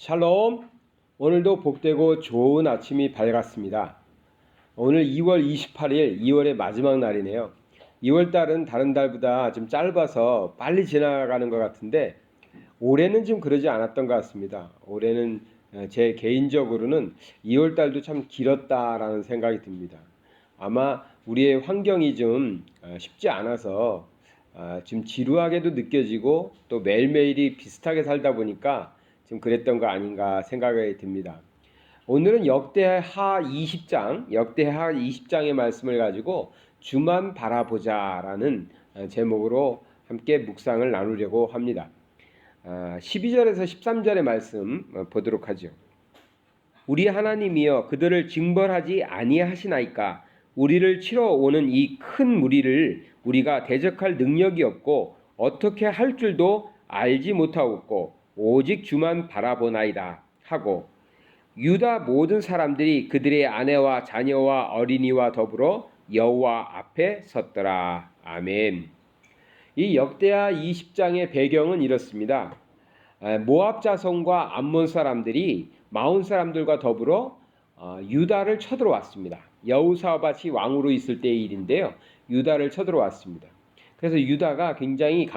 샬롬. 오늘도 복되고 좋은 아침이 밝았습니다. 오늘 2월 28일, 2월의 마지막 날이네요. 2월 달은 다른 달보다 좀 짧아서 빨리 지나가는 것 같은데 올해는 좀 그러지 않았던 것 같습니다. 올해는 제 개인적으로는 2월 달도 참 길었다라는 생각이 듭니다. 아마 우리의 환경이 좀 쉽지 않아서 좀 지루하게도 느껴지고 또 매일매일이 비슷하게 살다 보니까 좀 그랬던 거 아닌가 생각이 듭니다. 오늘은 역대하 20장의 말씀을 가지고 주만 바라보자라는 제목으로 함께 묵상을 나누려고 합니다. 12절에서 13절의 말씀 보도록 하죠. 우리 하나님이여 그들을 징벌하지 아니하시나이까. 우리를 치러 오는 이 큰 무리를 우리가 대적할 능력이 없고 어떻게 할 줄도 알지 못하옵고 오직 주만 바라보나이다 하고, 유다 모든 사람들이 그들의 아내와 자녀와 어린이와 더불어 여호와 앞에 섰더라. 아멘. 이 역대하 20장의 배경은 이렇습니다. 모압 자손과 암몬 사람들이 마온 사람들과 더불어 유다를 쳐들어왔습니다. 여호사밧이 왕으로 있을 때의 일인데요. 유다를 쳐들어왔습니다. 그래서 유다가 굉장히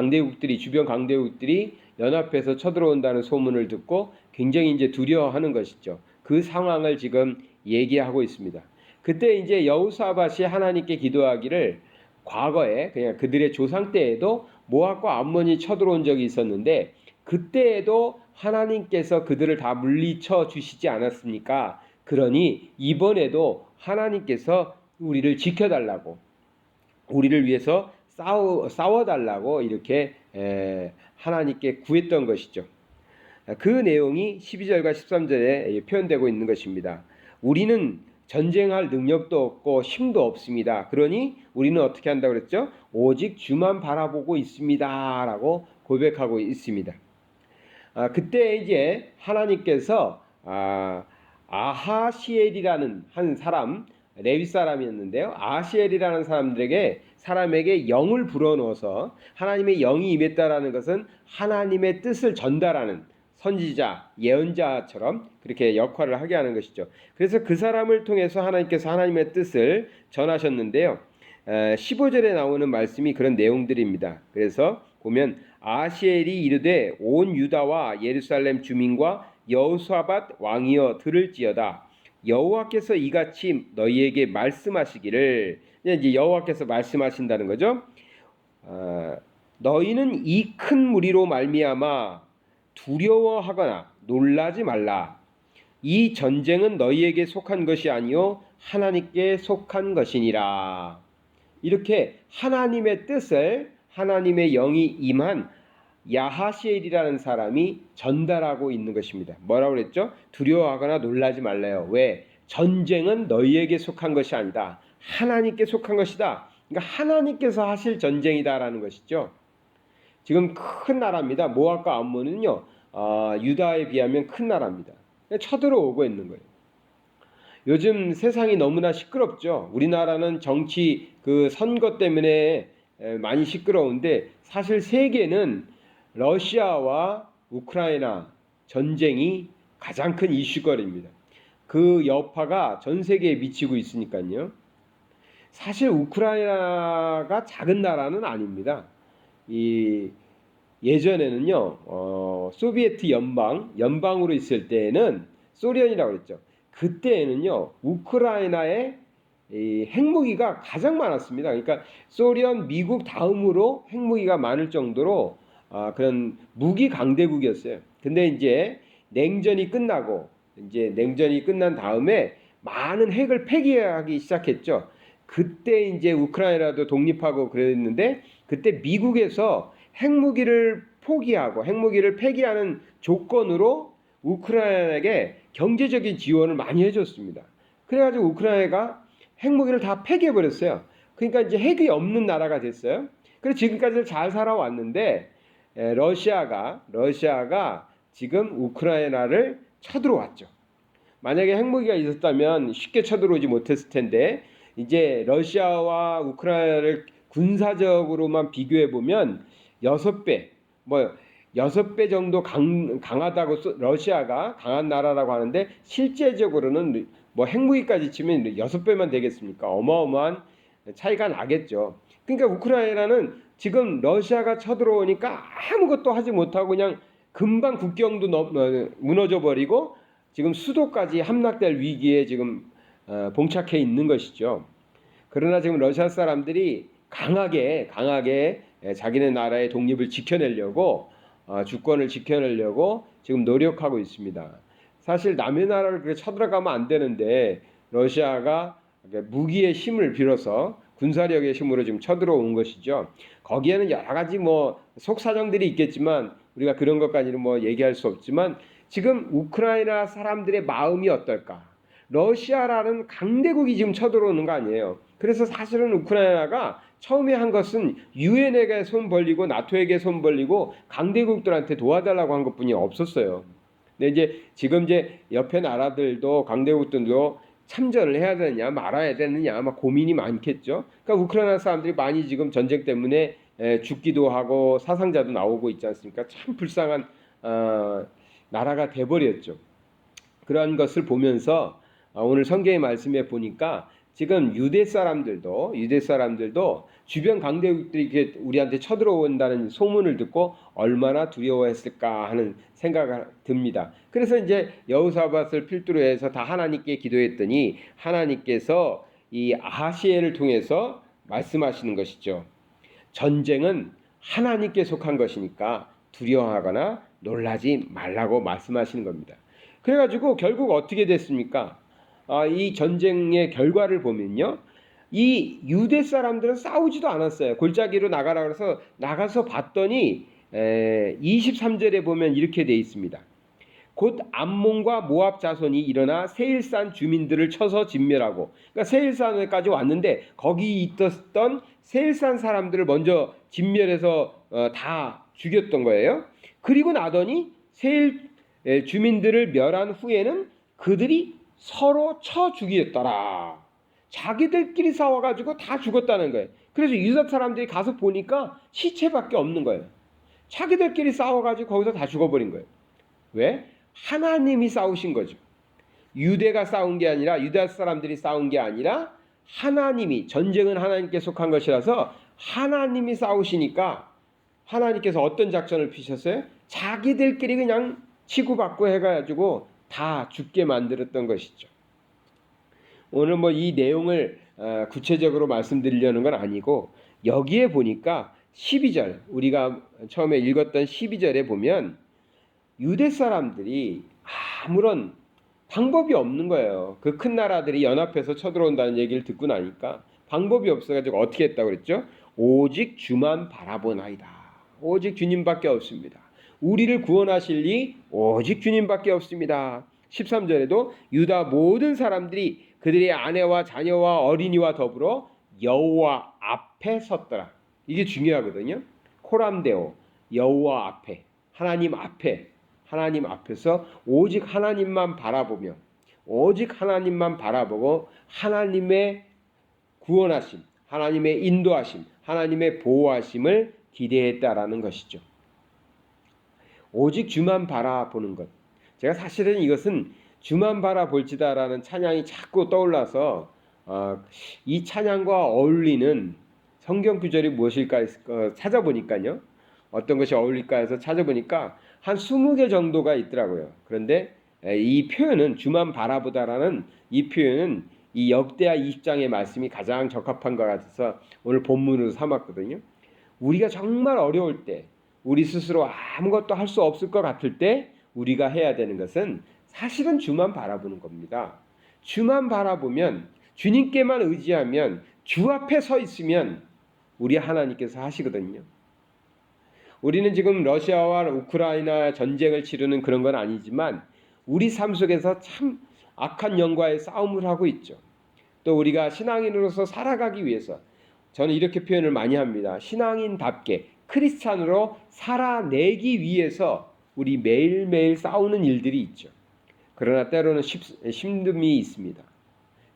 주변 강대국들이 연합해서 쳐들어온다는 소문을 듣고 굉장히 이제 두려워하는 것이죠. 그 상황을 지금 얘기하고 있습니다. 그때 이제 여호사밧이 하나님께 기도하기를, 과거에 그냥 그들의 조상 때에도 모압과 암몬이 쳐들어온 적이 있었는데 그때에도 하나님께서 그들을 다 물리쳐 주시지 않았습니까? 그러니 이번에도 하나님께서 우리를 지켜달라고, 우리를 위해서 싸워달라고 이렇게 하나님께 구했던 것이죠. 그 내용이 12절과 13절에 표현되고 있는 것입니다. 우리는 전쟁할 능력도 없고 힘도 없습니다. 그러니 우리는 어떻게 한다고 그랬죠? 오직 주만 바라보고 있습니다 라고 고백하고 있습니다. 그때 이제 하나님께서 아하시엘이라는 한 사람, 레위 사람이었는데요. 아하시엘이라는 사람에게 영을 불어넣어서, 하나님의 영이 임했다라는 것은 하나님의 뜻을 전달하는 선지자, 예언자처럼 그렇게 역할을 하게 하는 것이죠. 그래서 그 사람을 통해서 하나님께서 하나님의 뜻을 전하셨는데요. 15절에 나오는 말씀이 그런 내용들입니다. 그래서 보면 아하시엘이 이르되 온 유다와 예루살렘 주민과 여호사밧 왕이여 들을지어다. 여호와께서 이같이 너희에게 말씀하시기를, 이제 여호와께서 말씀하신다는 거죠. 너희는 이 큰 무리로 말미암아 두려워하거나 놀라지 말라. 이 전쟁은 너희에게 속한 것이 아니요 하나님께 속한 것이니라. 이렇게 하나님의 뜻을, 하나님의 영이 임한 야하시엘이라는 사람이 전달하고 있는 것입니다. 뭐라고 그랬죠? 두려워하거나 놀라지 말래요. 왜? 전쟁은 너희에게 속한 것이 아니다. 하나님께 속한 것이다. 그러니까 하나님께서 하실 전쟁이다라는 것이죠. 지금 큰 나라입니다. 모압과 암몬은요, 유다에 비하면 큰 나라입니다. 쳐들어오고 있는 거예요. 요즘 세상이 너무나 시끄럽죠. 우리나라는 정치 선거 때문에 많이 시끄러운데, 사실 세계는 러시아와 우크라이나 전쟁이 가장 큰 이슈거리입니다. 그 여파가 전 세계에 미치고 있으니까요. 사실 우크라이나가 작은 나라는 아닙니다. 예전에는요, 소비에트 연방으로 있을 때에는, 소련이라고 그랬죠. 그때에는요, 우크라이나에 핵무기가 가장 많았습니다. 그러니까 소련, 미국 다음으로 핵무기가 많을 정도로 그런 무기 강대국이었어요. 근데 이제 냉전이 끝난 다음에 많은 핵을 폐기하기 시작했죠. 그때 이제 우크라이나도 독립하고 그랬는데, 그때 미국에서 핵무기를 폐기하는 조건으로 우크라이나에게 경제적인 지원을 많이 해줬습니다. 그래가지고 우크라이나가 핵무기를 다 폐기해버렸어요. 그러니까 이제 핵이 없는 나라가 됐어요. 그래서 지금까지 잘 살아왔는데, 러시아가 지금 우크라이나를 쳐들어왔죠. 만약에 핵무기가 있었다면 쉽게 쳐들어오지 못했을 텐데, 이제 러시아와 우크라이나를 군사적으로만 비교해 보면 6배, 6배 정도 강하다고 러시아가 강한 나라라고 하는데 실제적으로는 뭐 핵무기까지 치면 6배만 되겠습니까? 어마어마한 차이가 나겠죠. 그러니까 우크라이나는 지금 러시아가 쳐들어오니까 아무것도 하지 못하고 그냥 금방 국경도 무너져 버리고 지금 수도까지 함락될 위기에 지금 봉착해 있는 것이죠. 그러나 지금 러시아 사람들이 강하게 자기네 나라의 독립을 지켜내려고 주권을 지켜내려고 지금 노력하고 있습니다. 사실 남의 나라를 그렇게 쳐들어가면 안 되는데 러시아가 무기의 힘을 빌어서 군사력의 힘으로 지금 쳐들어온 것이죠. 거기에는 여러 가지 뭐 속사정들이 있겠지만 우리가 그런 것까지는 뭐 얘기할 수 없지만 지금 우크라이나 사람들의 마음이 어떨까? 러시아라는 강대국이 지금 쳐들어오는 거 아니에요. 그래서 사실은 우크라이나가 처음에 한 것은 유엔에게 손 벌리고 나토에게 손 벌리고 강대국들한테 도와달라고 한 것뿐이 없었어요. 근데 이제 지금 이제 옆에 나라들도 강대국들도 참전을 해야 되느냐 말아야 되느냐 아마 고민이 많겠죠. 그러니까 우크라이나 사람들이 많이 지금 전쟁 때문에 죽기도 하고 사상자도 나오고 있지 않습니까? 참 불쌍한 나라가 돼버렸죠. 그런 것을 보면서 오늘 성경의 말씀에 보니까 지금 유대 사람들도 주변 강대국들이 이렇게 우리한테 쳐들어온다는 소문을 듣고 얼마나 두려워했을까 하는 생각이 듭니다. 그래서 이제 여호사밧을 필두로 해서 다 하나님께 기도했더니 하나님께서 이 아하시엘을 통해서 말씀하시는 것이죠. 전쟁은 하나님께 속한 것이니까 두려워하거나 놀라지 말라고 말씀하시는 겁니다. 그래가지고 결국 어떻게 됐습니까? 이 전쟁의 결과를 보면요. 이 유대 사람들은 싸우지도 않았어요. 골짜기로 나가라 그래서 나가서 봤더니 23절에 보면 이렇게 돼 있습니다. 곧 암몬과 모압 자손이 일어나 세일산 주민들을 쳐서 진멸하고, 그러니까 세일산까지 왔는데 거기 있었던 세일산 사람들을 먼저 진멸해서 다 죽였던 거예요. 그리고 나더니 세일 주민들을 멸한 후에는 그들이 서로 쳐 죽였더라. 자기들끼리 싸워가지고 다 죽었다는 거예요. 그래서 유다 사람들이 가서 보니까 시체밖에 없는 거예요. 자기들끼리 싸워가지고 거기서 다 죽어버린 거예요. 왜? 하나님이 싸우신 거죠. 유대가 싸운 게 아니라 유다 사람들이 싸운 게 아니라 하나님이, 전쟁은 하나님께 속한 것이라서 하나님이 싸우시니까 하나님께서 어떤 작전을 피셨어요? 자기들끼리 그냥 치고받고 해가지고 다 죽게 만들었던 것이죠. 오늘 뭐 이 내용을 구체적으로 말씀드리려는 건 아니고 여기에 보니까 12절, 우리가 처음에 읽었던 12절에 보면 유대 사람들이 아무런 방법이 없는 거예요. 그 큰 나라들이 연합해서 쳐들어온다는 얘기를 듣고 나니까 방법이 없어가지고 어떻게 했다고 그랬죠? 오직 주만 바라보나이다. 오직 주님밖에 없습니다. 우리를 구원하실 이 오직 주님밖에 없습니다. 13절에도 유다 모든 사람들이 그들의 아내와 자녀와 어린이와 더불어 여호와 앞에 섰더라. 이게 중요하거든요. 코람데오, 여호와 앞에, 하나님 앞에서 오직 하나님만 바라보며, 오직 하나님만 바라보고 하나님의 구원하심, 하나님의 인도하심, 하나님의 보호하심을 기대했다라는 것이죠. 오직 주만 바라보는 것. 제가 사실은 이것은 주만 바라볼지다라는 찬양이 자꾸 떠올라서 이 찬양과 어울리는 성경 구절이 무엇일까 찾아보니까요. 어떤 것이 어울릴까 해서 찾아보니까 한 20개 정도가 있더라고요. 그런데 이 표현은 주만 바라보다라는 이 표현은 이 역대하 20장의 말씀이 가장 적합한 것 같아서 오늘 본문으로 삼았거든요. 우리가 정말 어려울 때, 우리 스스로 아무것도 할 수 없을 것 같을 때 우리가 해야 되는 것은 사실은 주만 바라보는 겁니다. 주만 바라보면, 주님께만 의지하면, 주 앞에 서 있으면 우리 하나님께서 하시거든요. 우리는 지금 러시아와 우크라이나 전쟁을 치르는 그런 건 아니지만 우리 삶 속에서 참 악한 영과의 싸움을 하고 있죠. 또 우리가 신앙인으로서 살아가기 위해서, 저는 이렇게 표현을 많이 합니다. 신앙인답게 크리스찬으로 살아내기 위해서 우리 매일매일 싸우는 일들이 있죠. 그러나 때로는 힘듦이 있습니다.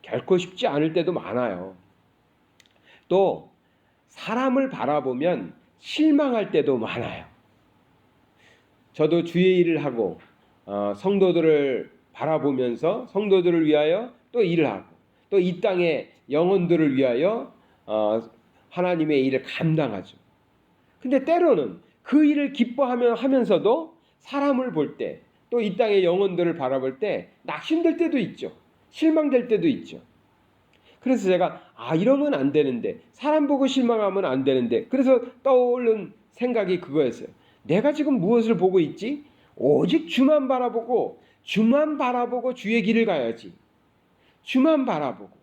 결코 쉽지 않을 때도 많아요. 또 사람을 바라보면 실망할 때도 많아요. 저도 주의 일을 하고 성도들을 바라보면서 성도들을 위하여 또 일을 하고 또 이 땅의 영혼들을 위하여 하나님의 일을 감당하죠. 근데 때로는 그 일을 기뻐하며 하면서도 사람을 볼 때 또 이 땅의 영혼들을 바라볼 때 낙심될 때도 있죠. 실망될 때도 있죠. 그래서 제가 이러면 안 되는데 사람 보고 실망하면 안 되는데 그래서 떠오른 생각이 그거였어요. 내가 지금 무엇을 보고 있지? 오직 주만 바라보고 주의 길을 가야지. 주만 바라보고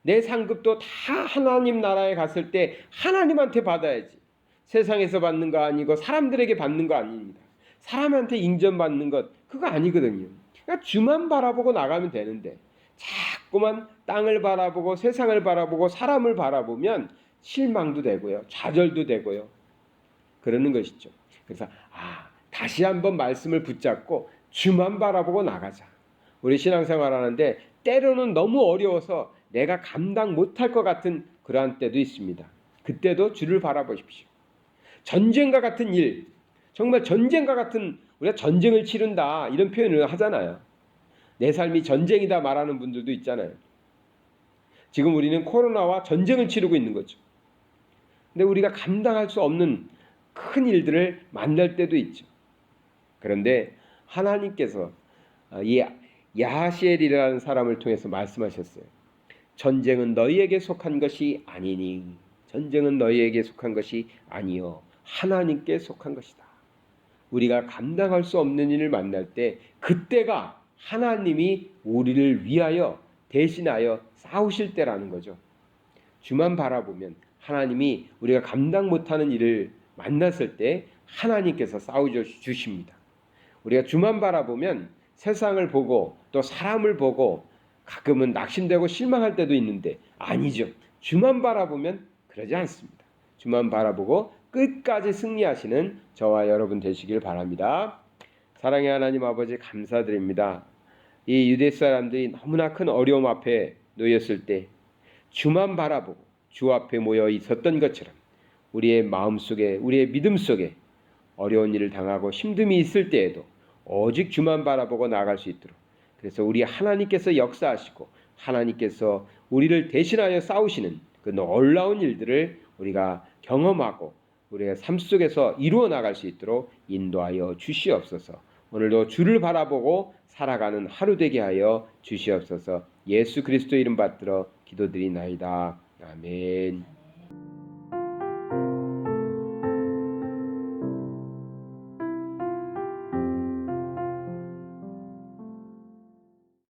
내 상급도 다 하나님 나라에 갔을 때 하나님한테 받아야지. 세상에서 받는 거 아니고 사람들에게 받는 거 아닙니다. 사람한테 인정받는 것 그거 아니거든요. 그러니까 주만 바라보고 나가면 되는데 자꾸만 땅을 바라보고 세상을 바라보고 사람을 바라보면 실망도 되고요. 좌절도 되고요. 그러는 것이죠. 그래서 다시 한번 말씀을 붙잡고 주만 바라보고 나가자. 우리 신앙생활 하는데 때로는 너무 어려워서 내가 감당 못할 것 같은 그러한 때도 있습니다. 그때도 주를 바라보십시오. 전쟁과 같은 일, 정말 전쟁과 같은 우리가 전쟁을 치른다 이런 표현을 하잖아요. 내 삶이 전쟁이다 말하는 분들도 있잖아요. 지금 우리는 코로나와 전쟁을 치르고 있는 거죠. 근데 우리가 감당할 수 없는 큰 일들을 만날 때도 있죠. 그런데 하나님께서 이 야하시엘이라는 사람을 통해서 말씀하셨어요. 전쟁은 너희에게 속한 것이 아니니 전쟁은 너희에게 속한 것이 아니요 하나님께 속한 것이다. 우리가 감당할 수 없는 일을 만날 때 그때가 하나님이 우리를 위하여 대신하여 싸우실 때라는 거죠. 주만 바라보면 하나님이 우리가 감당 못하는 일을 만났을 때 하나님께서 싸워주십니다. 우리가 주만 바라보면 세상을 보고 또 사람을 보고 가끔은 낙심되고 실망할 때도 있는데 아니죠. 주만 바라보면 그러지 않습니다. 주만 바라보고 끝까지 승리하시는 저와 여러분 되시길 바랍니다. 사랑의 하나님 아버지 감사드립니다. 이 유대 사람들이 너무나 큰 어려움 앞에 놓였을 때 주만 바라보고 주 앞에 모여 있었던 것처럼 우리의 마음속에 우리의 믿음 속에 어려운 일을 당하고 힘듦이 있을 때에도 오직 주만 바라보고 나아갈 수 있도록 그래서 우리 하나님께서 역사하시고 하나님께서 우리를 대신하여 싸우시는 그 놀라운 일들을 우리가 경험하고 우리의 삶 속에서 이루어 나갈 수 있도록 인도하여 주시옵소서. 오늘도 주를 바라보고 살아가는 하루 되게 하여 주시옵소서. 예수 그리스도 이름 받들어 기도드리나이다. 아멘.